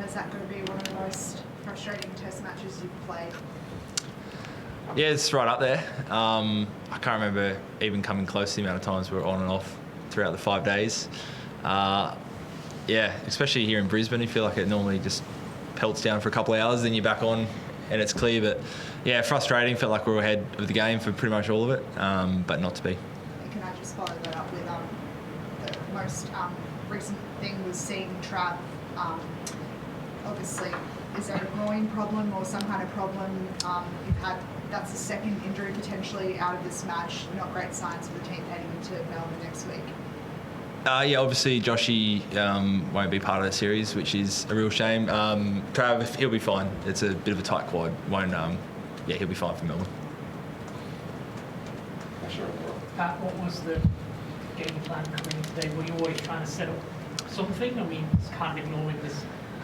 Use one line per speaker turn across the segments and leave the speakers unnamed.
Is that going to be one of the most frustrating test matches you've played?
Yeah, it's right up there. I can't remember even coming close to the amount of times we were on and off throughout the 5 days. Yeah, especially here in Brisbane, you feel like it normally just pelts down for a couple of hours, then you're back on and it's clear. But yeah, frustrating. Felt like we were ahead of the game for pretty much all of it, but not to be.
Can I just follow that up with the most recent thing was seeing Trav, obviously, is there a groin problem or some kind of problem you've had? That's the second injury potentially out of this match. Not great signs for the team heading into Melbourne next week.
Yeah, obviously Joshy won't be part of the series, which is a real shame. Trav, he'll be fine. It's a bit of a tight quad. Yeah, he'll be fine for Melbourne.
Pat, what was the game plan coming in today? Were you always trying to set up something? I mean, it's kind of ignoring this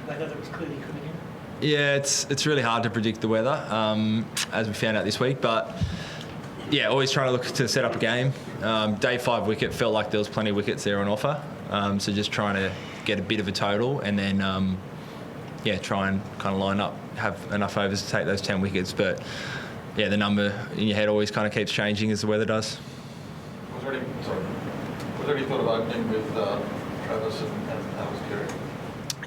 weather that was clearly coming in.
Yeah, it's really hard to predict the weather, as we found out this week. But yeah, always trying to look to set up a game. Day 5 wicket felt like there was plenty of wickets there on offer. So just trying to get a bit of a total and then try and kind of line up, have enough overs to take those 10 wickets. But yeah, the number in your head always kind of keeps changing as the weather does.
Was there any thought of opening with Travis and Alice Carey?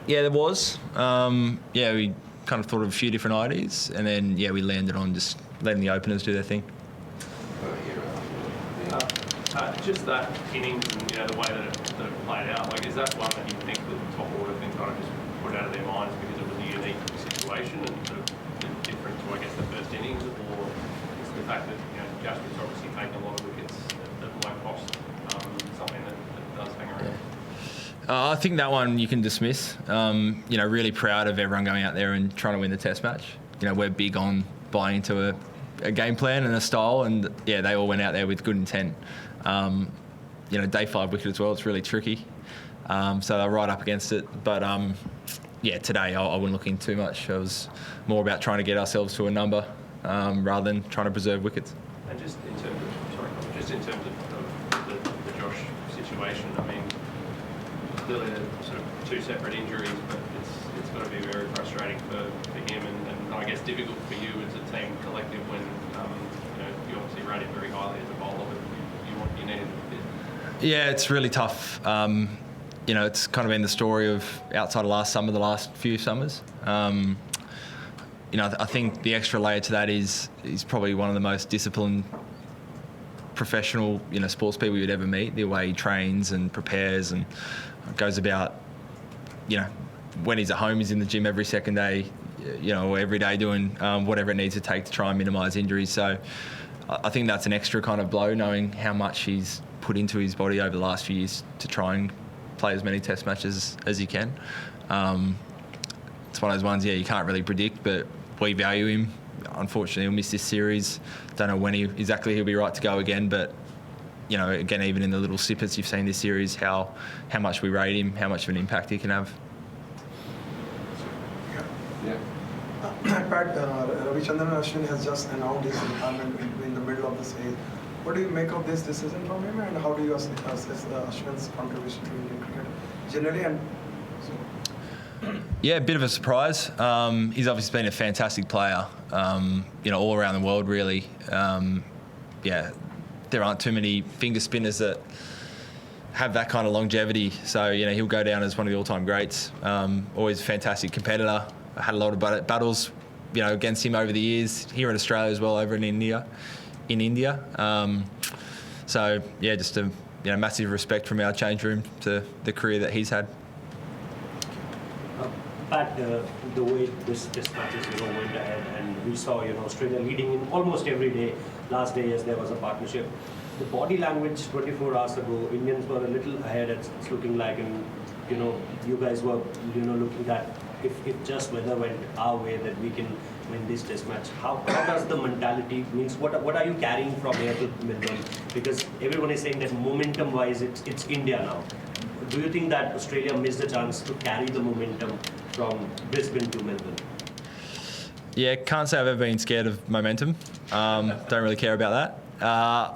Yeah, there was. We kind of thought of a few different ideas, and then we landed on just letting the openers do their thing.
Just that innings and the way that it played out, like, is that one that you think that the top order can kind of just put out of their minds because it was a unique situation and sort of different to, I guess, the first innings, or is the fact that Ashwin's obviously taken a lot of wickets that might cost something that does hang around?
I think that one you can dismiss. Really proud of everyone going out there and trying to win the Test match. We're big on buying into a game plan and a style, and they all went out there with good intent. Day 5 wicket as well, it's really tricky. So they're right up against it. But today I wasn't looking too much. It was more about trying to get ourselves to a number rather than trying to preserve wickets.
And just in terms of the Josh situation, I mean, clearly they're sort of two separate injuries, but it's got to be very frustrating for him and I guess difficult for you as a team collective when you obviously rate him very highly as a bowler, but you needed a bit. Yeah,
it's really tough. It's kind of been the story of outside of last summer, the last few summers. I think the extra layer to that is he's probably one of the most disciplined professional, sports people you'd ever meet. The way he trains and prepares and goes about, when he's at home, he's in the gym every second day, or every day doing whatever it needs to take to try and minimise injuries. So I think that's an extra kind of blow, knowing how much he's put into his body over the last few years to try and play as many Test matches as he can. It's one of those ones, you can't really predict, but we value him. Unfortunately, he'll miss this series. Don't know when exactly he'll be right to go again, but again, even in the little snippets you've seen this series, how much we rate him, how much of an impact he can have.
Pat, Ravichandran Ashwin has just announced his retirement in the middle of the series. What do you make of this decision from him, and how do you assess Ashwin's contribution to Indian cricket generally?
A bit of a surprise. He's obviously been a fantastic player, all around the world, really. There aren't too many finger spinners that have that kind of longevity. So, he'll go down as one of the all-time greats. Always a fantastic competitor. I had a lot of battles, against him over the years, here in Australia as well, over in India. Just a massive respect from our change room to the career that he's had.
Pat, the way this matches went ahead, and we saw Australia leading in almost every day. Last day, yes, there was a partnership. The body language 24 hours ago, Indians were a little ahead. It's looking like, and you guys were looking at if just weather went our way that we can win this Test match. How does the mentality means? What are you carrying from here to Melbourne? Because everyone is saying that momentum-wise, it's India now. Do you think that Australia missed the chance to carry the momentum from Brisbane to Melbourne?
Yeah, can't say I've ever been scared of momentum. Don't really care about that.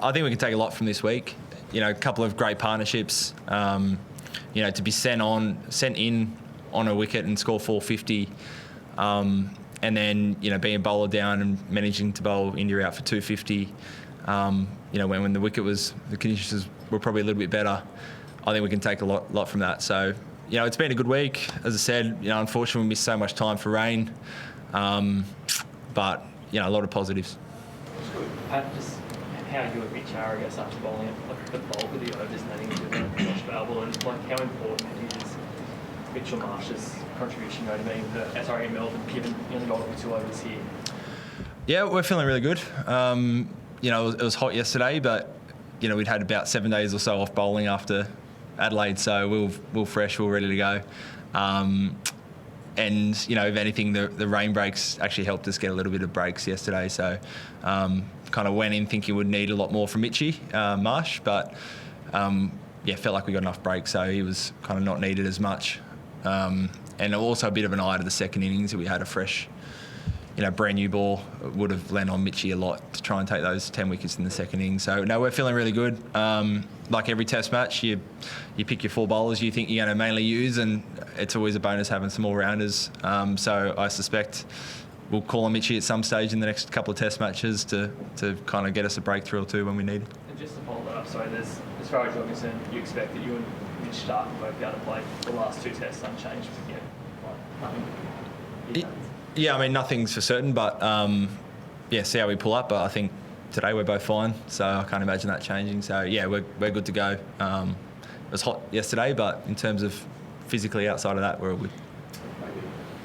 I think we can take a lot from this week. A couple of great partnerships. To be sent in on a wicket and score 450, and then being bowler down and managing to bowl India out for 250. When the the conditions were probably a little bit better, I think we can take a lot from that. So, it's been a good week. As I said, unfortunately we missed so much time for rain, but a lot of positives.
Pat, just how you and Mitch are, I guess, after bowling like the bulk of the overs and innings with Josh Bowell, and like how important is Mitchell Marsh's contribution going to be in Melbourne, given you only got 2 overs here? Yeah,
we're feeling really good. It was hot yesterday, but we'd had about 7 days or so off bowling after Adelaide, so we were fresh, we were ready to go. And if anything, the rain breaks actually helped us get a little bit of breaks yesterday. So kind of went in thinking we'd need a lot more from Mitchie Marsh, but felt like we got enough breaks, so he was kind of not needed as much. And also a bit of an eye to the second innings that we had a fresh, brand new ball would have lent on Mitchie a lot to try and take those 10 wickets in the second innings. So no, we're feeling really good. Like every Test match, you pick your 4 bowlers you think you're going to mainly use, and it's always a bonus having some all-rounders. So I suspect we'll call on Mitchie at some stage in the next couple of Test matches to kind of get us a breakthrough or two when we need it.
And just to follow that up, sorry, as far as you're concerned, you expect that you and Mitch Stark both be able to play the last 2 Tests unchanged? Nothing.
Yeah, I mean, nothing's for certain, but see how we pull up. But I think today we're both fine, so I can't imagine that changing. So yeah, we're good to go. It was hot yesterday, but in terms of physically outside of that, we're all good.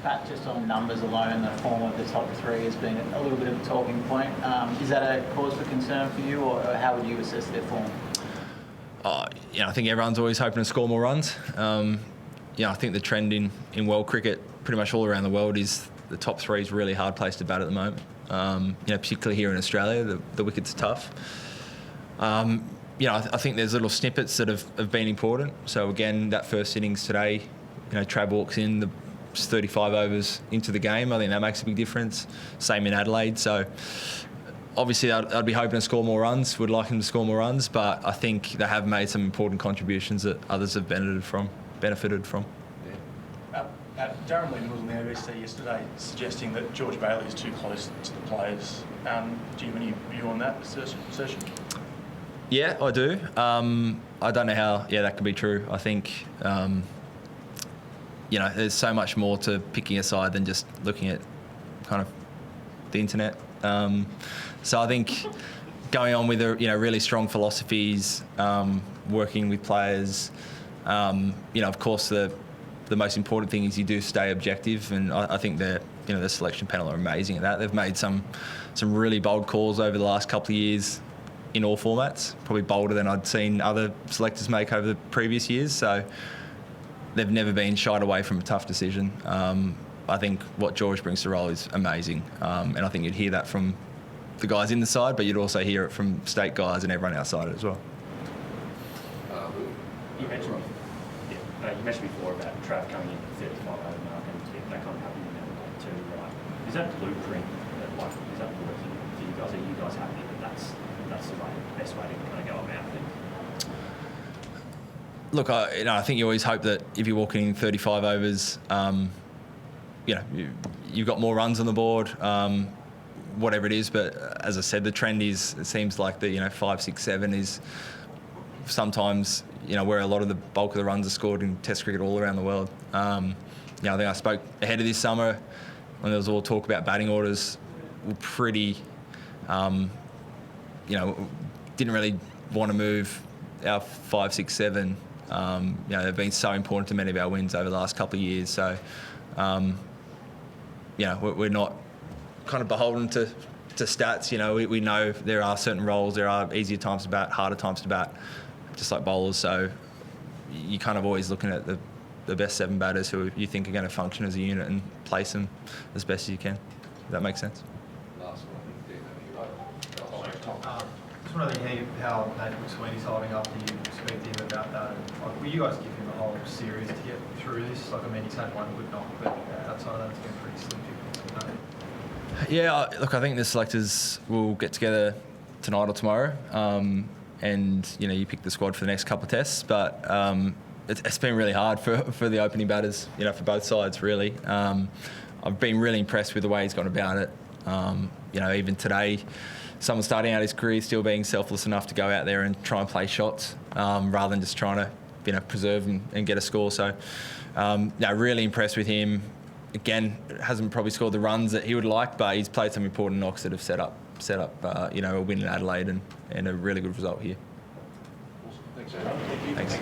Pat, just on numbers alone, the form of the top 3 has been a little bit of a talking point. Is that a cause for concern for you, or how would you assess their form?
I think everyone's always hoping to score more runs. I think the trend in world cricket, pretty much all around the world, is the top 3 is a really hard place to bat at the moment. Particularly here in Australia, the wickets are tough. I think there's little snippets that have been important. So again, that first innings today, Trav walks in, it's 35 overs into the game. I think that makes a big difference. Same in Adelaide. So obviously I'd be hoping to score more runs. Would like him to score more runs, but I think they have made some important contributions that others have benefited from.
Darren Lynn was on the ABC yesterday suggesting that George Bailey is too close to the players. Do you have any view on that assertion?
Yeah, I do. I don't know how that could be true. I think there's so much more to picking a side than just looking at kind of the internet. So I think going on with really strong philosophies, working with players, of course the most important thing is you do stay objective, and I think the selection panel are amazing at that. They've made some really bold calls over the last couple of years in all formats, probably bolder than I'd seen other selectors make over the previous years. So they've never been shied away from a tough decision. I think what George brings to the role is amazing, and I think you'd hear that from the guys in the side, but you'd also hear it from state guys and everyone outside it as well.
You mentioned before about Trav coming in at 35 over mark, and that kind of happened in Melbourne too, right? Is that blueprint, is that working for you guys? Are you guys happy that that's the best way to kind of go about things?
Look, I think you always hope that if you're walking in 35 overs, you've got more runs on the board, whatever it is. But as I said, the trend is, it seems like the 5, 6, 7 is sometimes where a lot of the bulk of the runs are scored in Test cricket all around the world. I think I spoke ahead of this summer when there was all talk about batting orders. Were pretty, didn't really want to move our 5, 6, 7. They've been so important to many of our wins over the last couple of years. So, we're not kind of beholden to stats. We know there are certain roles. There are easier times to bat, harder times to bat, just like bowlers. So you're kind of always looking at the best 7 batters who you think are going to function as a unit and place them as best as you can. Does that make sense?
Last one.
Just wondering how Nathan McSweeney's holding up. Do you speak to him about that? Will you guys give him a whole series to get through this? He's had one good knock, but outside of that, it's been pretty slim pickings.
Yeah, look, I think the selectors will get together tonight or tomorrow, and you pick the squad for the next couple of tests. But it's been really hard for the opening batters, you know, for both sides really. I've been really impressed with the way he's gone about it. You know, even today, someone starting out his career still being selfless enough to go out there and try and play shots rather than just trying to, you know, preserve and get a score. So, yeah, really impressed with him. Again, hasn't probably scored the runs that he would like, but he's played some important knocks that have set up you know, a win in Adelaide and a really good result here.
Thanks, Aaron.
Thanks.